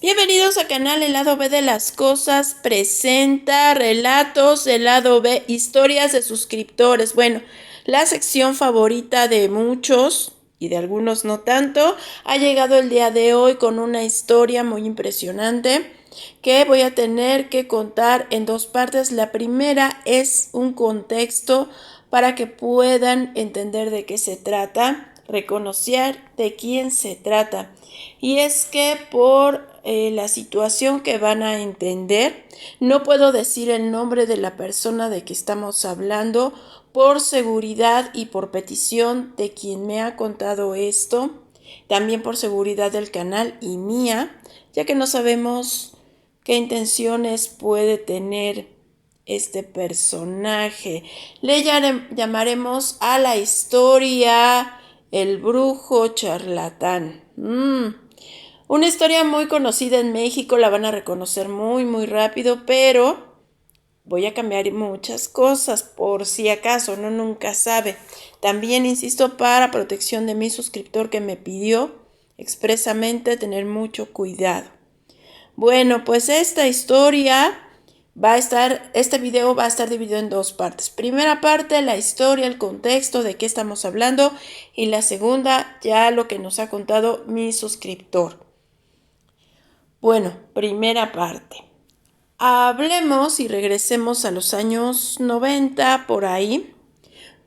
Bienvenidos a canal El Lado B de las Cosas. Presenta relatos del lado B, historias de suscriptores. Bueno, la sección favorita de muchos y de algunos no tanto. Ha llegado el día de hoy con una historia muy impresionante que voy a tener que contar en dos partes. La primera es un contexto para que puedan entender de qué se trata, reconocer de quién se trata. Y es que por la situación que van a entender, no puedo decir el nombre de la persona de que estamos hablando por seguridad y por petición de quien me ha contado esto, también por seguridad del canal y mía, ya que no sabemos qué intenciones puede tener este personaje. Le llamaremos a la historia El Brujo Charlatán. Una historia muy conocida en México, la van a reconocer muy rápido, pero voy a cambiar muchas cosas por si acaso, no nunca sabe. También insisto, para protección de mi suscriptor que me pidió expresamente tener mucho cuidado. Bueno, pues este video va a estar dividido en dos partes. Primera parte, la historia, el contexto de qué estamos hablando, y la segunda, ya lo que nos ha contado mi suscriptor. Bueno, primera parte. Hablemos y regresemos a los años 90 por ahí,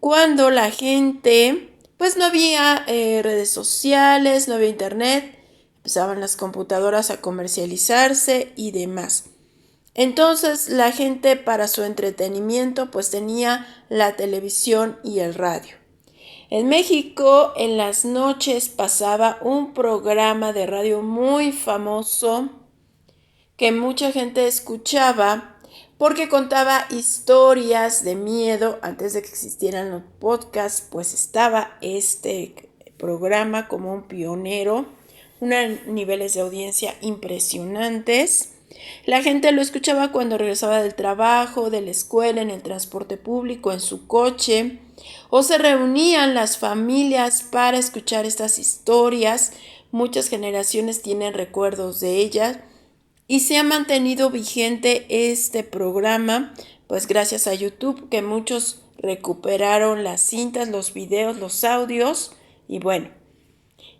cuando la gente, pues no había redes sociales, no había internet, empezaban las computadoras a comercializarse y demás. Entonces la gente para su entretenimiento pues tenía la televisión y el radio. En México en las noches pasaba un programa de radio muy famoso que mucha gente escuchaba porque contaba historias de miedo. Antes de que existieran los podcasts, pues estaba este programa como un pionero, unos niveles de audiencia impresionantes. La gente lo escuchaba cuando regresaba del trabajo, de la escuela, en el transporte público, en su coche, o se reunían las familias para escuchar estas historias. Muchas generaciones tienen recuerdos de ellas y se ha mantenido vigente este programa, pues gracias a YouTube, que muchos recuperaron las cintas, los videos, los audios, y bueno.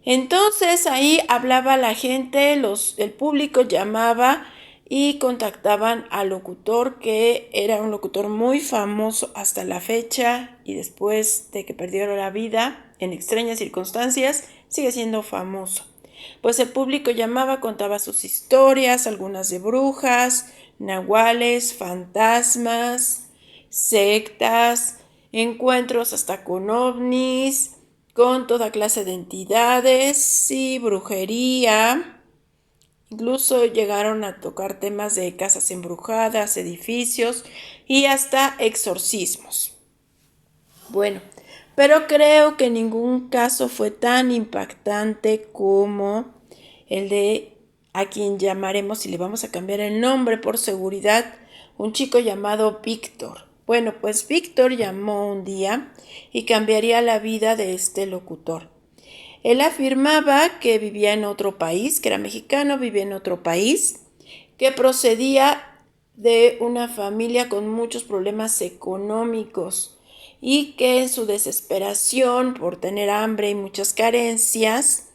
Entonces ahí hablaba la gente, el público llamaba y contactaban al locutor, que era un locutor muy famoso hasta la fecha, y después de que perdieron la vida en extrañas circunstancias, sigue siendo famoso. Pues el público llamaba, contaba sus historias, algunas de brujas, nahuales, fantasmas, sectas, encuentros hasta con ovnis, con toda clase de entidades y brujería. Incluso llegaron a tocar temas de casas embrujadas, edificios y hasta exorcismos. Bueno, pero creo que ningún caso fue tan impactante como el de a quien llamaremos, y le vamos a cambiar el nombre por seguridad, un chico llamado Víctor. Bueno, pues Víctor llamó un día y cambiaría la vida de este locutor. Él afirmaba que vivía en otro país, que era mexicano, vivía en otro país, que procedía de una familia con muchos problemas económicos y que en su desesperación por tener hambre y muchas carencias,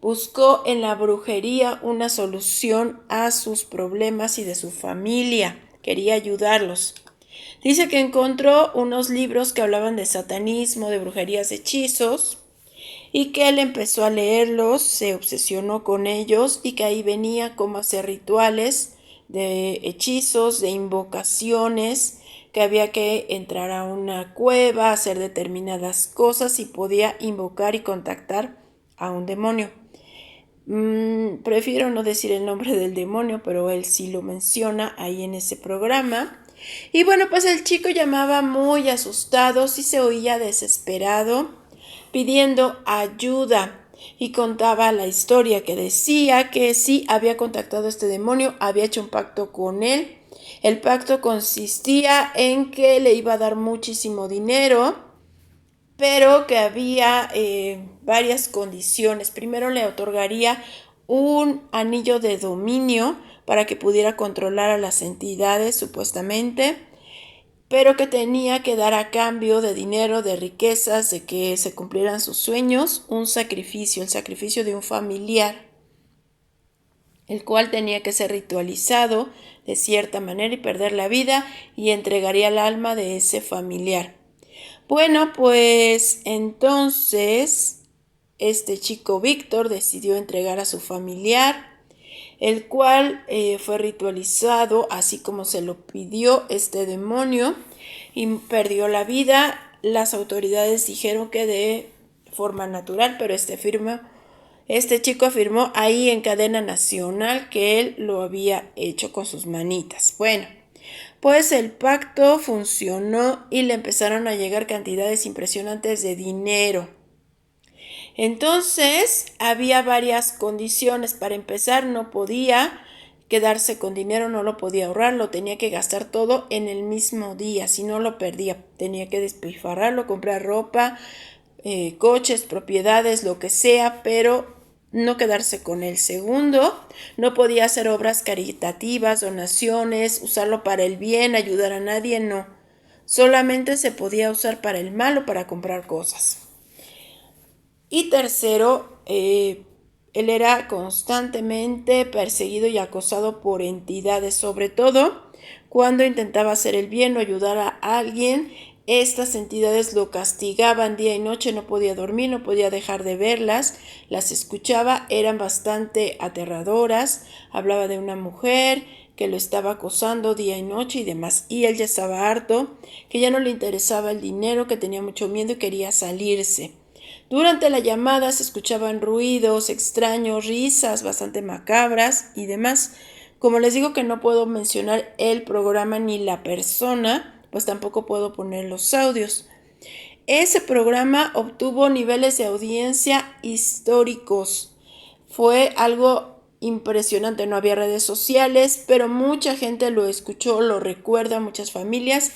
buscó en la brujería una solución a sus problemas y de su familia. Quería ayudarlos. Dice que encontró unos libros que hablaban de satanismo, de brujerías, hechizos, y que él empezó a leerlos, se obsesionó con ellos, y que ahí venía cómo hacer rituales de hechizos, de invocaciones, que había que entrar a una cueva, hacer determinadas cosas y podía invocar y contactar a un demonio. Prefiero no decir el nombre del demonio, pero él sí lo menciona ahí en ese programa. Y bueno, pues el chico llamaba muy asustado, sí se oía desesperado, pidiendo ayuda, y contaba la historia, que decía que sí había contactado a este demonio, había hecho un pacto con él. El pacto consistía en que le iba a dar muchísimo dinero, pero que había varias condiciones. Primero le otorgaría un anillo de dominio para que pudiera controlar a las entidades supuestamente, pero que tenía que dar a cambio de dinero, de riquezas, de que se cumplieran sus sueños, un sacrificio, el sacrificio de un familiar, el cual tenía que ser ritualizado de cierta manera y perder la vida, y entregaría el alma de ese familiar. Bueno, pues entonces este chico Víctor decidió entregar a su familiar, el cual fue ritualizado así como se lo pidió este demonio, y perdió la vida. Las autoridades dijeron que de forma natural, pero este chico afirmó ahí en cadena nacional que él lo había hecho con sus manitas. Bueno, pues el pacto funcionó y le empezaron a llegar cantidades impresionantes de dinero. Entonces había varias condiciones. Para empezar, no podía quedarse con dinero, no lo podía ahorrar, lo tenía que gastar todo en el mismo día, si no lo perdía. Tenía que despilfarrarlo, comprar ropa, coches, propiedades, lo que sea, pero no quedarse con él. Segundo, no podía hacer obras caritativas, donaciones, usarlo para el bien, ayudar a nadie, no. Solamente se podía usar para el mal o para comprar cosas. Y tercero, él era constantemente perseguido y acosado por entidades, sobre todo cuando intentaba hacer el bien o ayudar a alguien. Estas entidades lo castigaban día y noche, no podía dormir, no podía dejar de verlas, las escuchaba, eran bastante aterradoras. Hablaba de una mujer que lo estaba acosando día y noche y demás, y él ya estaba harto, que ya no le interesaba el dinero, que tenía mucho miedo y quería salirse. Durante la llamada se escuchaban ruidos extraños, risas bastante macabras y demás. Como les digo que no puedo mencionar el programa ni la persona, pues tampoco puedo poner los audios. Ese programa obtuvo niveles de audiencia históricos. Fue algo impresionante, no había redes sociales, pero mucha gente lo escuchó, lo recuerda, muchas familias.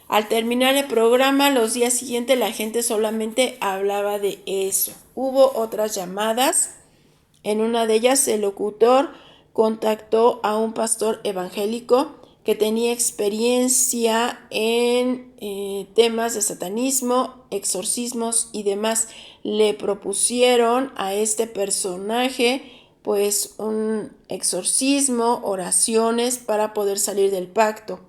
Al terminar el programa, los días siguientes la gente solamente hablaba de eso. Hubo otras llamadas. En una de ellas el locutor contactó a un pastor evangélico que tenía experiencia en temas de satanismo, exorcismos y demás. Le propusieron a este personaje pues un exorcismo, oraciones para poder salir del pacto.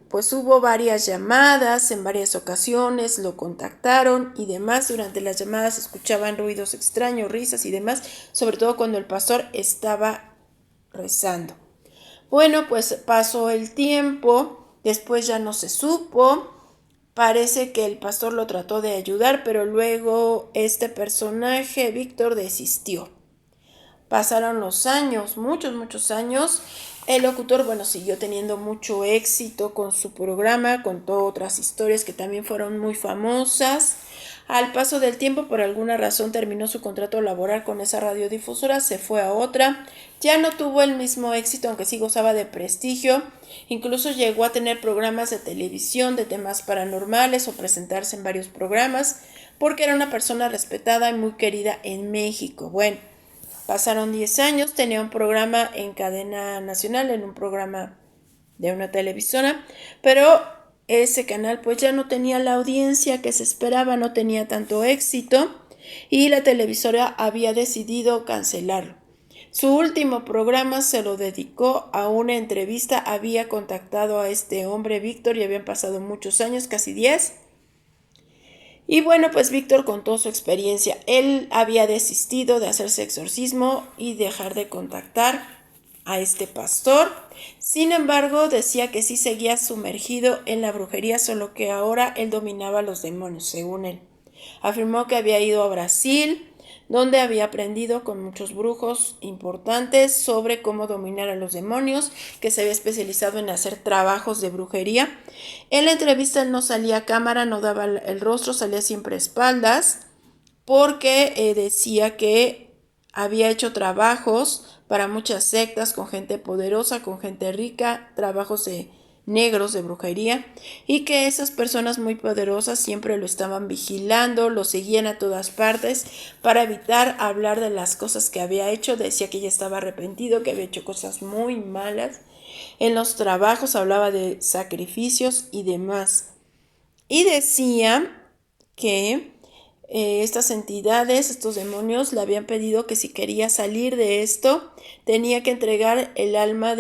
Pues hubo varias llamadas en varias ocasiones, lo contactaron y demás. Durante las llamadas se escuchaban ruidos extraños, risas y demás, sobre todo cuando el pastor estaba rezando. Bueno, pues pasó el tiempo, después ya no se supo. Parece que el pastor lo trató de ayudar, pero luego este personaje, Víctor, desistió. Pasaron los años, muchos años. El locutor, bueno, siguió teniendo mucho éxito con su programa, contó otras historias que también fueron muy famosas. Al paso del tiempo, por alguna razón, terminó su contrato laboral con esa radiodifusora, se fue a otra. Ya no tuvo el mismo éxito, aunque sí gozaba de prestigio. Incluso llegó a tener programas de televisión de temas paranormales o presentarse en varios programas, porque era una persona respetada y muy querida en México. Bueno, pasaron 10 años, tenía un programa en cadena nacional, en un programa de una televisora, pero ese canal pues ya no tenía la audiencia que se esperaba, no tenía tanto éxito y la televisora había decidido cancelarlo. Su último programa se lo dedicó a una entrevista, había contactado a este hombre Víctor y habían pasado muchos años, casi 10. Y bueno, pues Víctor contó su experiencia. Él había desistido de hacerse exorcismo y dejar de contactar a este pastor. Sin embargo, decía que sí seguía sumergido en la brujería, solo que ahora él dominaba a los demonios, según él. Afirmó que había ido a Brasil, donde había aprendido con muchos brujos importantes sobre cómo dominar a los demonios, que se había especializado en hacer trabajos de brujería. En la entrevista él no salía a cámara, no daba el rostro, salía siempre a espaldas, porque decía que había hecho trabajos para muchas sectas, con gente poderosa, con gente rica, trabajos de negros de brujería, y que esas personas muy poderosas siempre lo estaban vigilando, lo seguían a todas partes para evitar hablar de las cosas que había hecho. Decía que ya estaba arrepentido, que había hecho cosas muy malas. En los trabajos hablaba de sacrificios y demás. Y decía que estas entidades, estos demonios, le habían pedido que si quería salir de esto, tenía que entregar el alma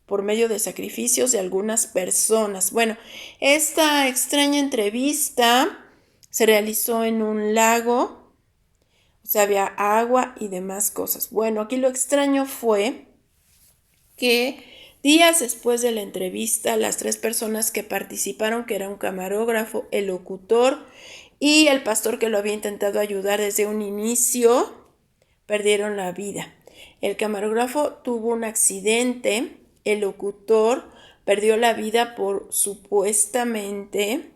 por medio de sacrificios de algunas personas. Bueno, esta extraña entrevista se realizó en un lago, o sea, había agua y demás cosas. Bueno, aquí lo extraño fue que días después de la entrevista, las 3 personas que participaron, que era un camarógrafo, el locutor y el pastor que lo había intentado ayudar desde un inicio, perdieron la vida. El camarógrafo tuvo un accidente, el locutor perdió la vida por supuestamente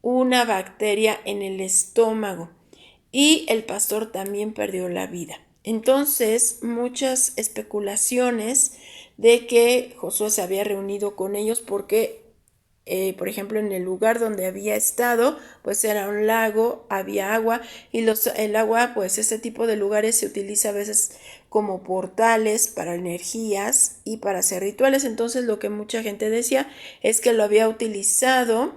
una bacteria en el estómago y el pastor también perdió la vida. Entonces, muchas especulaciones de que Josué se había reunido con ellos porque, por ejemplo, en el lugar donde había estado, pues era un lago, había agua, y el agua, pues este tipo de lugares se utiliza a veces como portales para energías y para hacer rituales. Entonces, lo que mucha gente decía es que lo había utilizado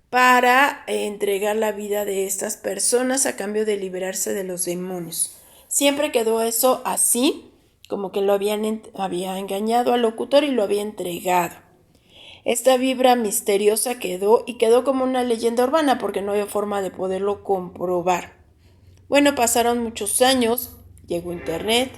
para entregar la vida de estas personas a cambio de liberarse de los demonios. Siempre quedó eso así, como que había engañado al locutor y lo había entregado. Esta vibra misteriosa quedó como una leyenda urbana porque no había forma de poderlo comprobar. Bueno, pasaron muchos años, llegó internet,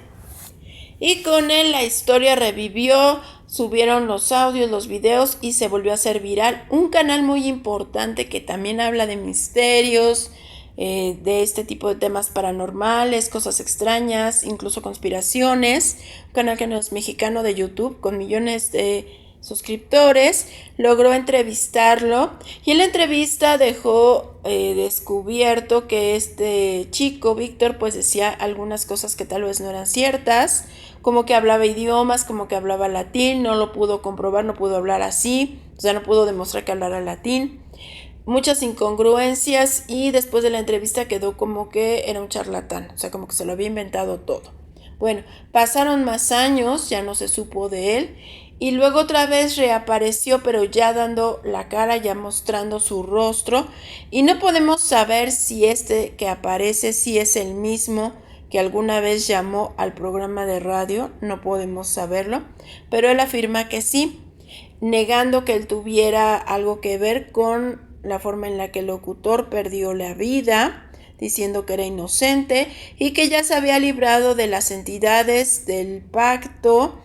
y con él la historia revivió, subieron los audios, los videos y se volvió a hacer viral. Un canal muy importante que también habla de misterios, de este tipo de temas paranormales, cosas extrañas, incluso conspiraciones. Un canal que no es mexicano, de YouTube, con millones de suscriptores, logró entrevistarlo y en la entrevista dejó descubierto que este chico, Víctor, pues decía algunas cosas que tal vez no eran ciertas, como que hablaba idiomas, como que hablaba latín, no lo pudo comprobar, no pudo hablar así, o sea, no pudo demostrar que hablara latín. Muchas incongruencias, y después de la entrevista quedó como que era un charlatán, o sea, como que se lo había inventado todo. Bueno, pasaron más años, ya no se supo de él, y luego otra vez reapareció, pero ya dando la cara, ya mostrando su rostro, y no podemos saber si este que aparece, si es el mismo que alguna vez llamó al programa de radio, no podemos saberlo, pero él afirma que sí, negando que él tuviera algo que ver con la forma en la que el locutor perdió la vida, diciendo que era inocente y que ya se había librado de las entidades del pacto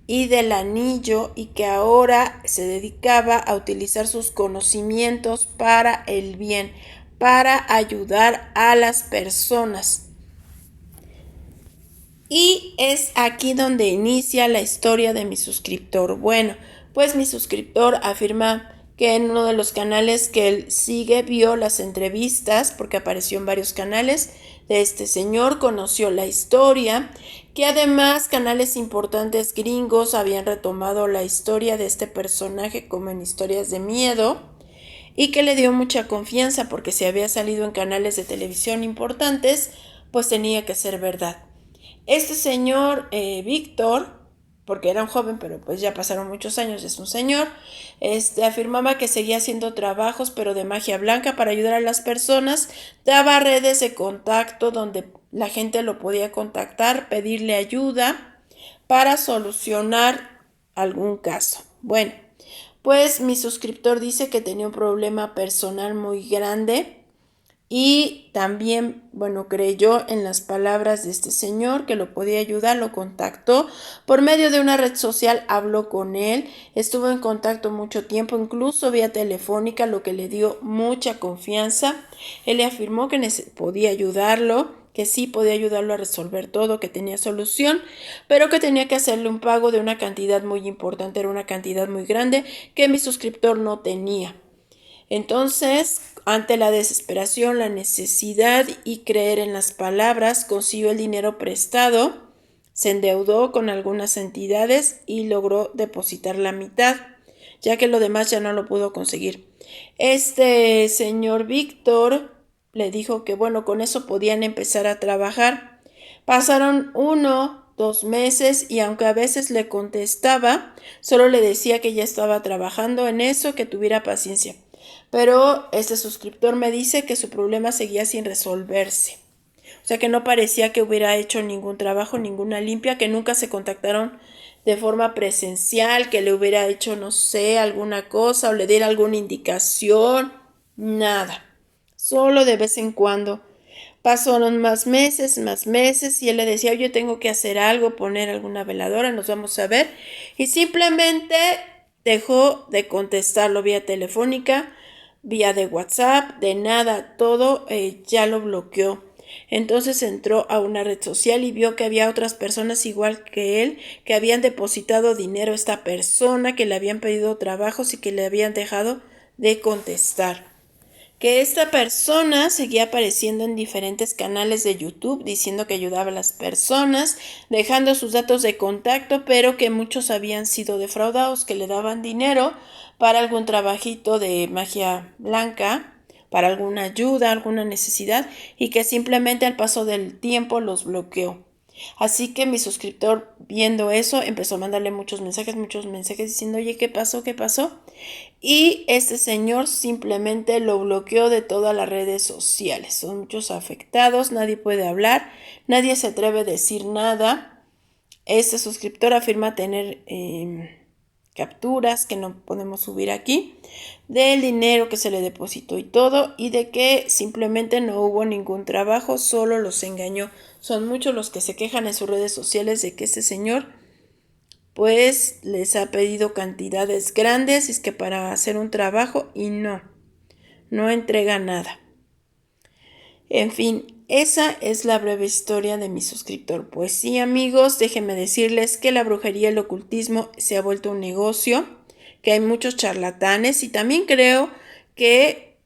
y del anillo, y que ahora se dedicaba a utilizar sus conocimientos para el bien, para ayudar a las personas. Y es aquí donde inicia la historia de mi suscriptor. Bueno, pues mi suscriptor afirma que en uno de los canales que él sigue vio las entrevistas, porque apareció en varios canales de este señor, conoció la historia, que además canales importantes gringos habían retomado la historia de este personaje como en historias de miedo, y que le dio mucha confianza porque si había salido en canales de televisión importantes, pues tenía que ser verdad. Este señor Víctor, porque era un joven, pero pues ya pasaron muchos años, es un señor, afirmaba que seguía haciendo trabajos, pero de magia blanca, para ayudar a las personas. Daba redes de contacto donde la gente lo podía contactar, pedirle ayuda para solucionar algún caso. Bueno, pues mi suscriptor dice que tenía un problema personal muy grande. Y también, bueno, creyó en las palabras de este señor que lo podía ayudar, lo contactó por medio de una red social, habló con él, estuvo en contacto mucho tiempo, incluso vía telefónica, lo que le dio mucha confianza. Él le afirmó que podía ayudarlo, que sí podía ayudarlo a resolver todo, que tenía solución, pero que tenía que hacerle un pago de una cantidad muy importante, era una cantidad muy grande que mi suscriptor no tenía. Entonces, ante la desesperación, la necesidad y creer en las palabras, consiguió el dinero prestado, se endeudó con algunas entidades y logró depositar la mitad. ya que lo demás ya no lo pudo conseguir. Este señor Víctor le dijo que bueno, con eso podían empezar a trabajar. Pasaron 2 meses y aunque a veces le contestaba, solo le decía que ya estaba trabajando en eso, que tuviera paciencia. Pero este suscriptor me dice que su problema seguía sin resolverse. O sea que no parecía que hubiera hecho ningún trabajo, ninguna limpia, que nunca se contactaron de forma presencial, que le hubiera hecho, no sé, alguna cosa o le diera alguna indicación. Nada. Solo de vez en cuando. Pasaron más meses y él le decía, yo tengo que hacer algo, poner alguna veladora, nos vamos a ver. Y simplemente dejó de contestarlo vía telefónica, vía de WhatsApp, de nada, todo ya lo bloqueó. Entonces entró a una red social y vio que había otras personas igual que él que habían depositado dinero a esta persona, que le habían pedido trabajos y que le habían dejado de contestar. Que esta persona seguía apareciendo en diferentes canales de YouTube diciendo que ayudaba a las personas, dejando sus datos de contacto, pero que muchos habían sido defraudados, que le daban dinero para algún trabajito de magia blanca, para alguna ayuda, alguna necesidad, y que simplemente al paso del tiempo los bloqueó. Así que mi suscriptor, viendo eso, empezó a mandarle muchos mensajes diciendo, oye, ¿qué pasó? ¿Qué pasó? Y este señor simplemente lo bloqueó de todas las redes sociales. Son muchos afectados, nadie puede hablar, nadie se atreve a decir nada. Este suscriptor afirma tener capturas que no podemos subir aquí del dinero que se le depositó y todo, y de que simplemente no hubo ningún trabajo, solo los engañó. Son muchos los que se quejan en sus redes sociales de que ese señor pues les ha pedido cantidades grandes, es que para hacer un trabajo y no entrega nada. En fin, esa es la breve historia de mi suscriptor. Pues sí, amigos, déjenme decirles que la brujería y el ocultismo se ha vuelto un negocio, que hay muchos charlatanes y también creo que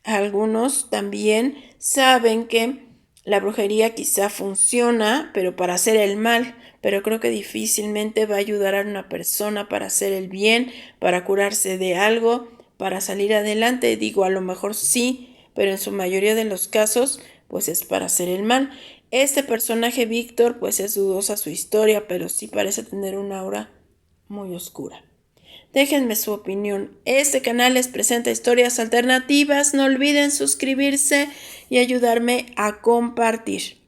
algunos también saben que la brujería quizá funciona, pero para hacer el mal, pero creo que difícilmente va a ayudar a una persona para hacer el bien, para curarse de algo, para salir adelante. Digo, a lo mejor sí, pero en su mayoría de los casos, pues es para hacer el mal. Este personaje Víctor, pues es dudosa su historia, pero sí parece tener una aura muy oscura. Déjenme su opinión. Este canal les presenta historias alternativas. No olviden suscribirse y ayudarme a compartir.